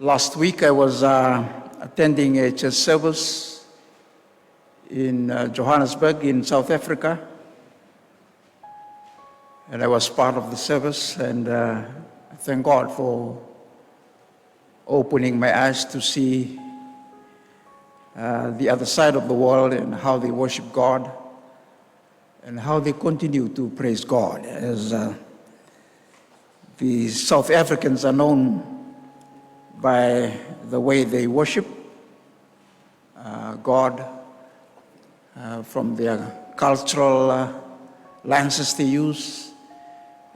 Last week I was attending a church service in Johannesburg in South Africa, and I was part of the service, and I thank God for opening my eyes to see the other side of the world and how they worship God and how they continue to praise God, as the South Africans are known by the way they worship God, from their cultural lenses they use,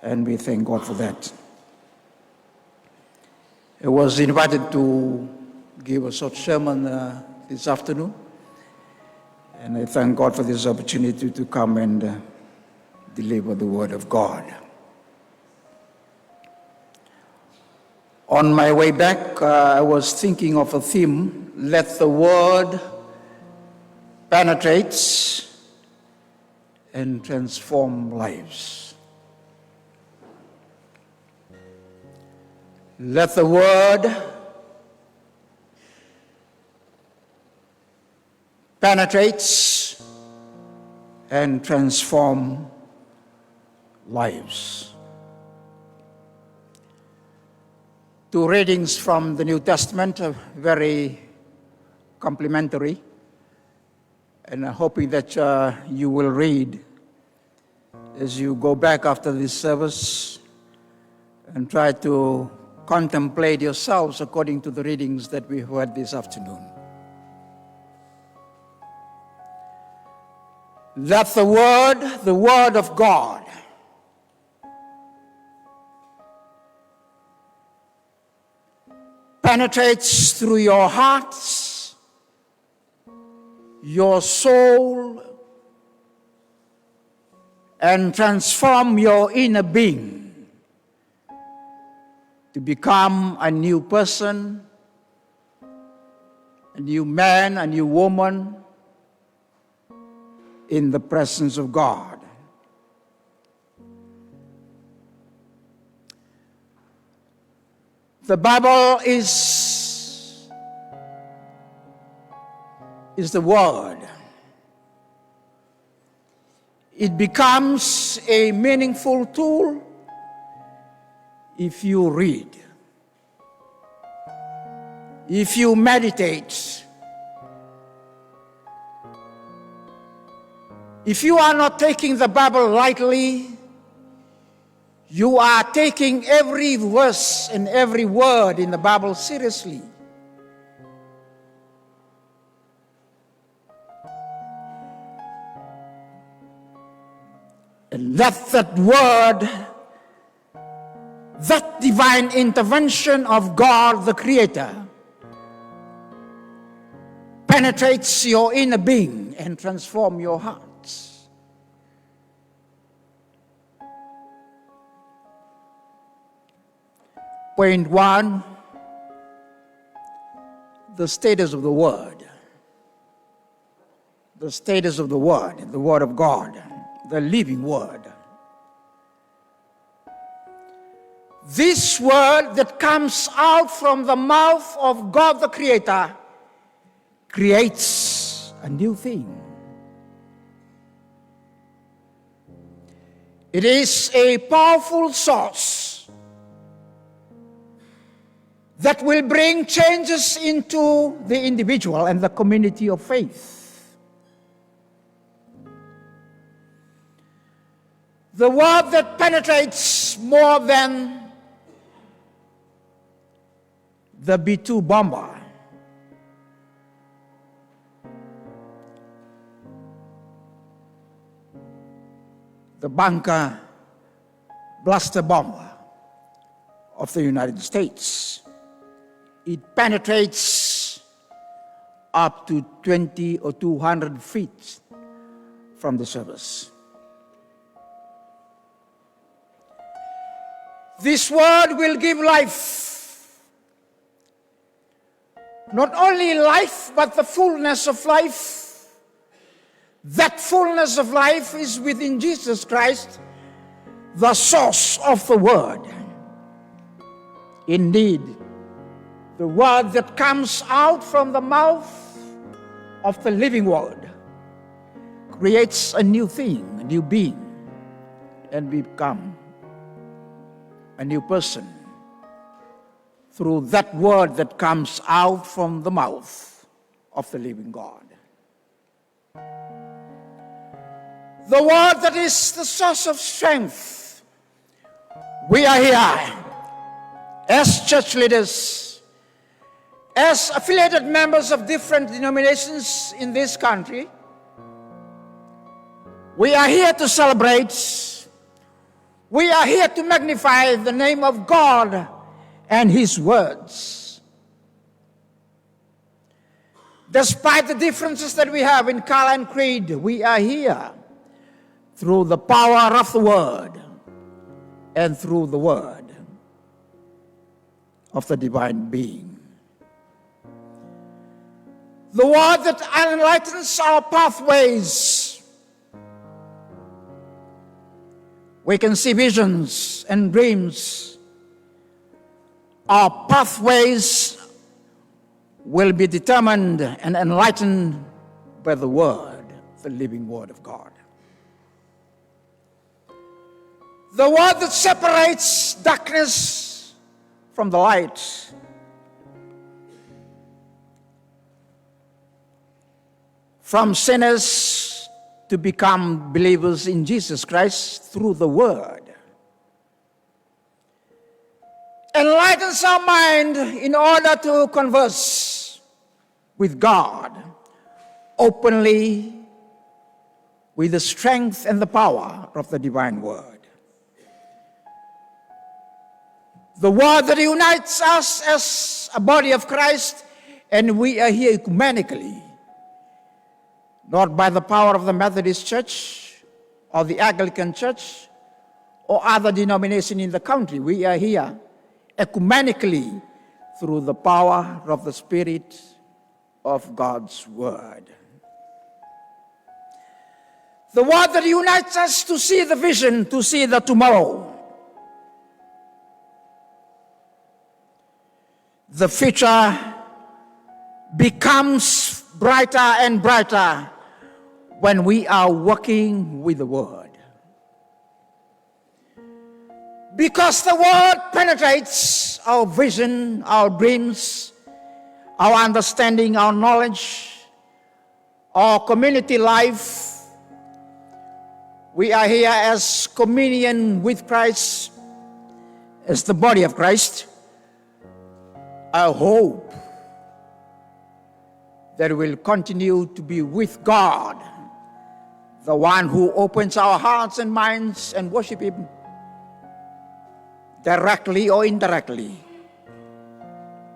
and we thank God for that. I was invited to give a short sermon this afternoon, and I thank God for this opportunity to come and deliver the Word of God. On my way back, I was thinking of a theme: let the Word penetrate and transform lives. Let the Word penetrate and transform lives. Two readings from the New Testament are very complimentary, and I'm hoping that you will read as you go back after this service and try to contemplate yourselves according to the readings that we heard this afternoon. Let the Word of God, penetrates through your hearts, your soul, and transform your inner being to become a new person, a new man, a new woman in the presence of God. The Bible is the Word. It becomes a meaningful tool if you read, if you meditate. If you are not taking the Bible lightly, you are taking every verse and every word in the Bible seriously. And let that word, that divine intervention of God the Creator, penetrates your inner being and transform your hearts. Point one, the status of the Word. The status of the Word of God, the living Word. This Word that comes out from the mouth of God the Creator creates a new thing. It is a powerful source that will bring changes into the individual and the community of faith. The Word that penetrates more than the B-2 bomber. The bunker blaster bomber of the United States. It penetrates up to 20 or 200 feet from the surface. This Word will give life. Not only life, but the fullness of life. That fullness of life is within Jesus Christ, the source of the Word. Indeed, the word that comes out from the mouth of the living word creates a new thing, a new being, and become a new person through that word that comes out from the mouth of the living God. The word that is the source of strength. We are here as church leaders, as affiliated members of different denominations in this country. We are here to celebrate. We are here to magnify the name of God and His words. Despite the differences that we have in color and creed, we are here through the power of the Word and through the Word of the divine being. The Word that enlightens our pathways. We can see visions and dreams. Our pathways will be determined and enlightened by the Word, the living Word of God. The word that separates darkness from the light. From sinners to become believers in Jesus Christ through the word. Enlightens our mind in order to converse with God openly with the strength and the power of the divine word. The word that unites us as a body of Christ, and we are here ecumenically, not by the power of the Methodist Church or the Anglican Church or other denomination in the country. We are here ecumenically through the power of the Spirit of God's Word. The word that unites us to see the vision, to see the tomorrow. The future becomes brighter and brighter when we are working with the Word. Because the Word penetrates our vision, our dreams, our understanding, our knowledge, our community life. We are here as communion with Christ, as the body of Christ. I hope that we will continue to be with God, the one who opens our hearts and minds and worship Him directly or indirectly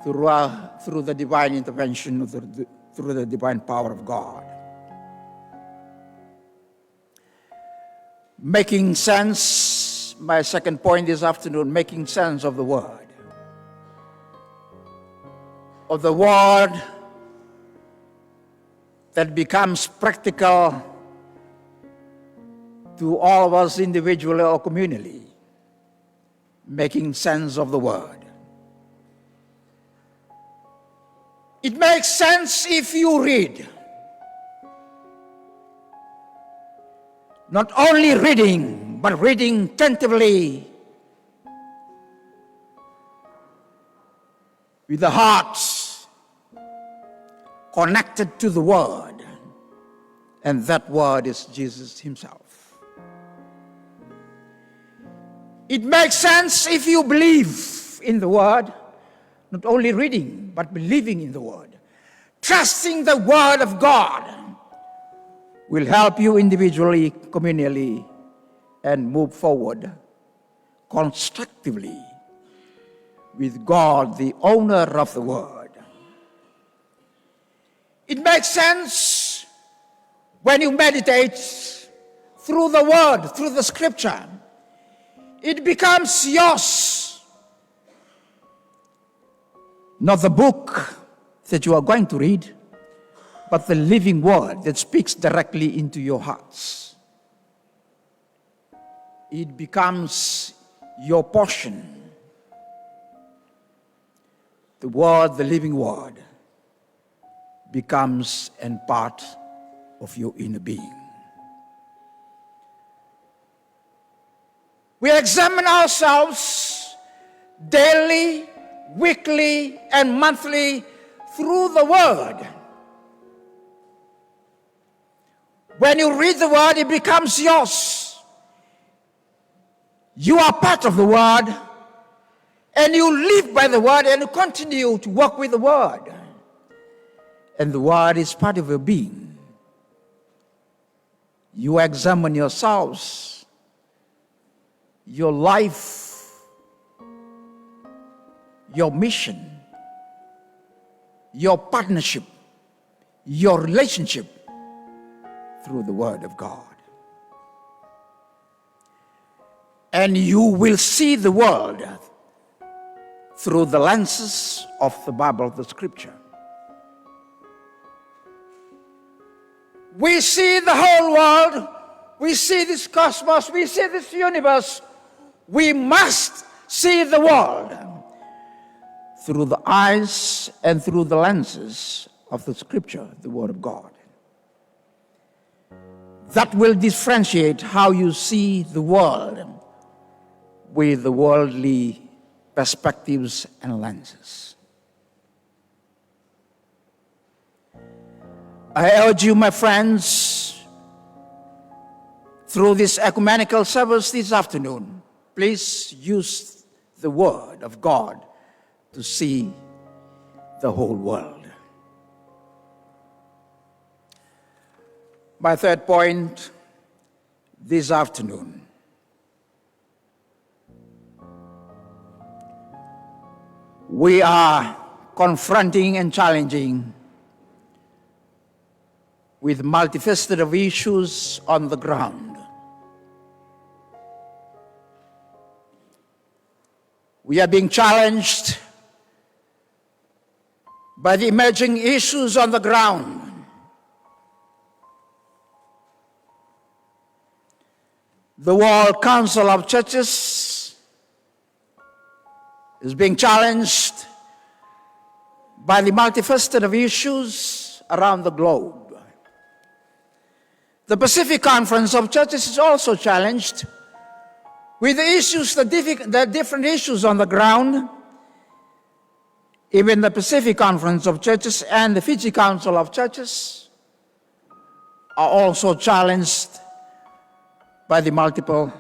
through the divine intervention, through the divine power of God. Making sense, my second point this afternoon, making sense of the Word. Of the Word that becomes practical to all of us individually or communally. Making sense of the Word. It makes sense if you read. Not only reading, but reading attentively with the hearts connected to the Word, and that Word is Jesus Himself. It makes sense if you believe in the Word, not only reading, but believing in the Word. Trusting the Word of God will help you individually, communally, and move forward constructively with God, the owner of the Word. It makes sense when you meditate through the Word, through the Scripture. It becomes yours. Not the book that you are going to read, but the living Word that speaks directly into your hearts. It becomes your portion. the Word, the living Word, becomes a part of your inner being. We examine ourselves daily, weekly, and monthly through the Word. When you read the Word, it becomes yours. You are part of the Word, and you live by the Word, and you continue to work with the Word. And the Word is part of your being. You examine yourselves, your life, your mission, your partnership, your relationship through the Word of God. And you will see the world through the lenses of the Bible, the Scripture. We see the whole world, we see this cosmos, we see this universe. We must see the world through the eyes and through the lenses of the Scripture, the Word of God. That will differentiate how you see the world with the worldly perspectives and lenses. I urge you, my friends, through this ecumenical service this afternoon, please use the Word of God to see the whole world. My third point this afternoon: we are confronting and challenging with multifaceted issues on the ground. We are being challenged by the emerging issues on the ground. The World Council of Churches is being challenged by the multifaceted issues around the globe. The Pacific Conference of Churches is also challenged with the issues, the different issues on the ground. Even the Pacific Conference of Churches and the Fiji Council of Churches are also challenged by the multiple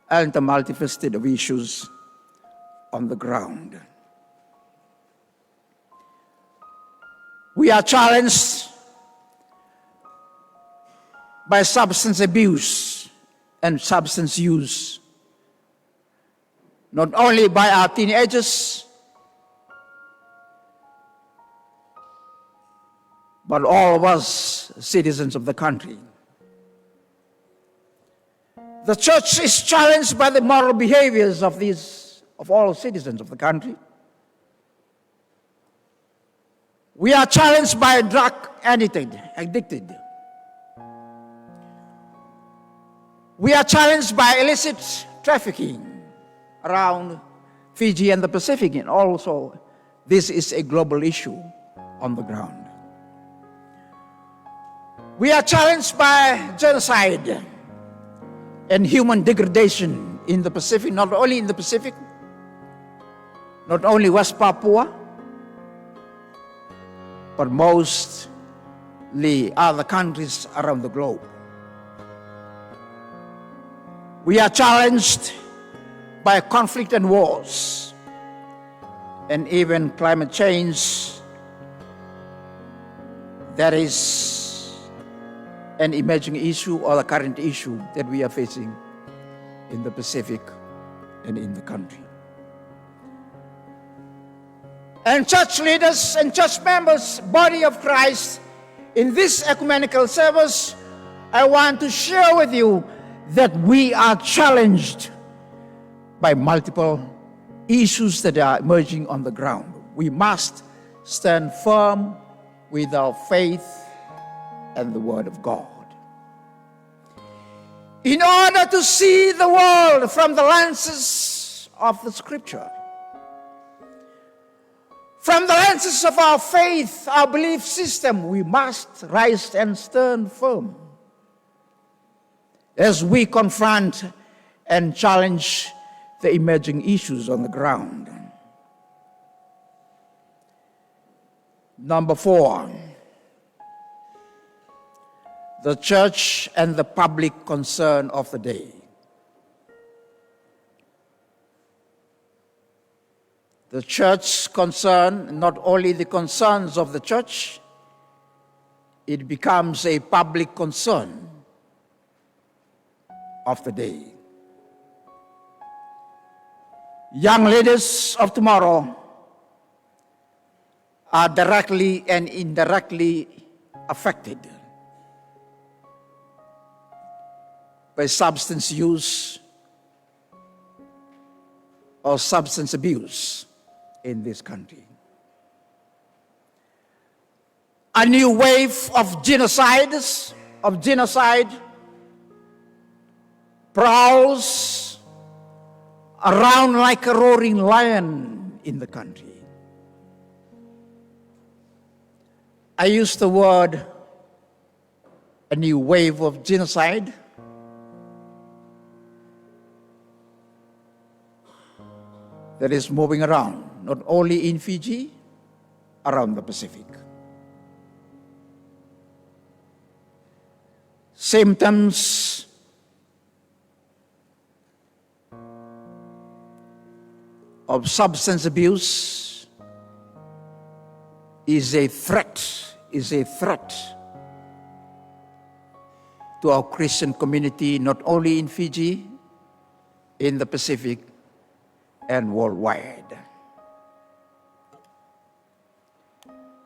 and the multifaceted issues on the ground. We are challenged by substance abuse and substance use, not only by our teenagers, but all of us citizens of the country. The church is challenged by the moral behaviors of all citizens of the country. We are challenged by drug addicted. We are challenged by illicit trafficking around Fiji and the Pacific, and also this is a global issue on the ground. We are challenged by genocide and human degradation in the Pacific, not only in the Pacific, not only West Papua, but mostly other countries around the globe. We are challenged by conflict and wars, and even climate change. That is an emerging issue or a current issue that we are facing in the Pacific and in the country. And church leaders and church members, body of Christ, in this ecumenical service, I want to share with you that we are challenged by multiple issues that are emerging on the ground. We must stand firm with our faith and the Word of God. In order to see the world from the lenses of the Scripture, From the lenses of our faith, our belief system, we must rise and stand firm as we confront and challenge the emerging issues on the ground. Number 4, the church and the public concern of the day. The church's concern, not only the concerns of the church, it becomes a public concern of the day. Young leaders of tomorrow are directly and indirectly affected by substance use or substance abuse in this country. A new wave of genocide prowls around like a roaring lion in the country. I use the word a new wave of genocide that is moving around, not only in Fiji, around the Pacific. Symptoms of substance abuse is a threat to our Christian community, not only in Fiji, in the Pacific, and worldwide.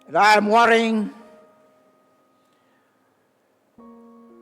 And I am worrying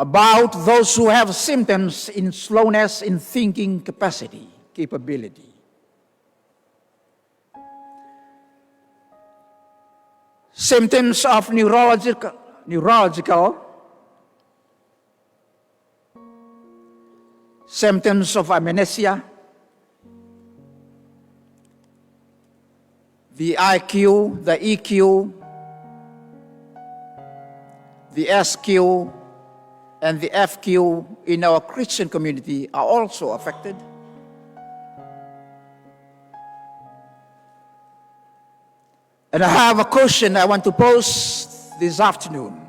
about those who have symptoms in slowness in thinking capability. Symptoms of neurological, symptoms of amnesia, the IQ, the EQ, the SQ, and the FQ in our Christian community are also affected. And I have a question I want to pose this afternoon.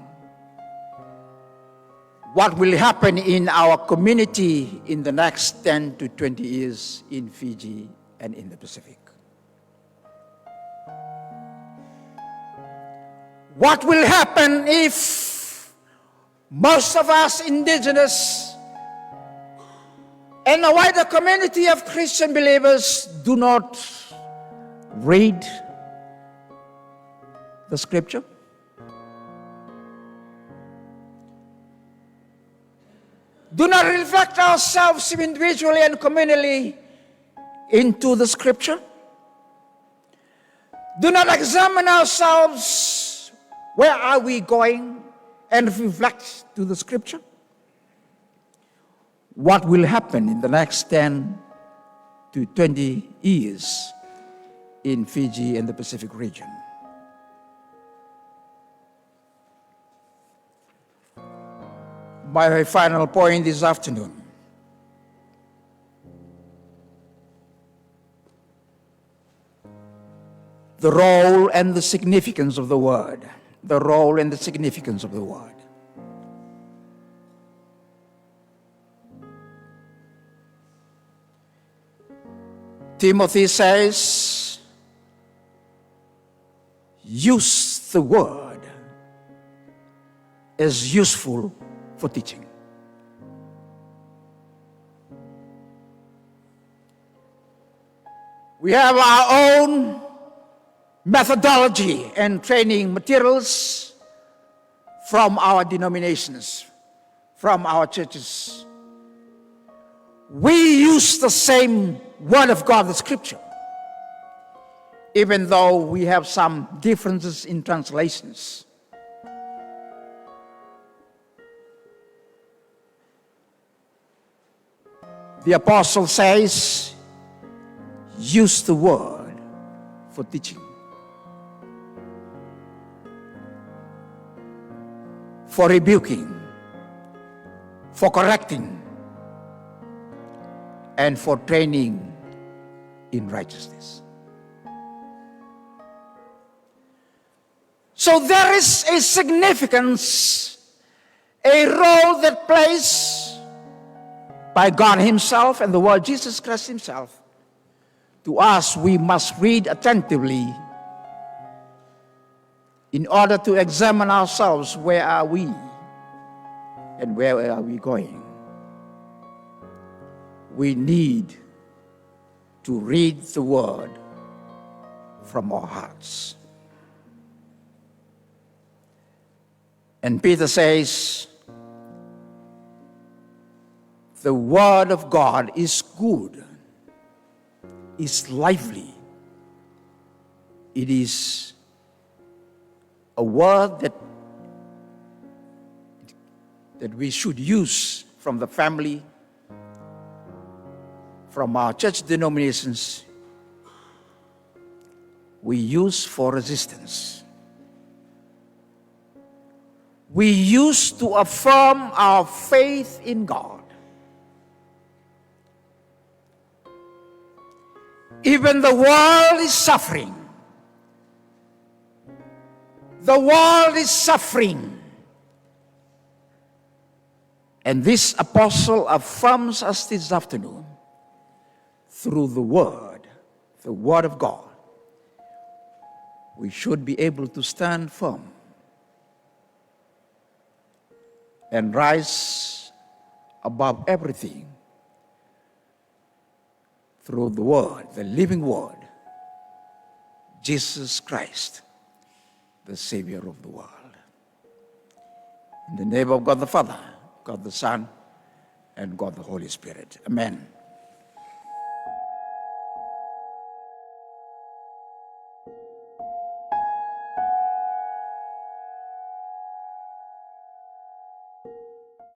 What will happen in our community in the next 10 to 20 years in Fiji and in the Pacific? What will happen if most of us indigenous and a wider community of Christian believers do not read the scripture? Do not reflect ourselves individually and communally into the scripture? Do not examine ourselves, where are we going, and reflect to the scripture? What will happen in the next 10 to 20 years in Fiji and the Pacific region? My final point this afternoon. The role and the significance of the word. The role and the significance of the word. Timothy says, use the word as useful for teaching. We have our own methodology and training materials from our denominations, from our churches. We use the same Word of God, the Scripture, even though we have some differences in translations. The apostle says, use the word for teaching. for rebuking, for correcting, and for training in righteousness. So there is a significance, a role that plays by God Himself and the Lord Jesus Christ Himself. To us, we must read attentively in order to examine ourselves. Where are we and where are we going? We need to read the Word from our hearts. And Peter says, the Word of God is good, is lively. It is a word that we should use from the family, from our church denominations, we use for resistance. We use to affirm our faith in God. Even the world is suffering. The world is suffering. And this apostle affirms us this afternoon through the Word of God. We should be able to stand firm and rise above everything through the Word, the living Word, Jesus Christ, the Savior of the world. In the name of God the Father, God the Son, and God the Holy Spirit. Amen.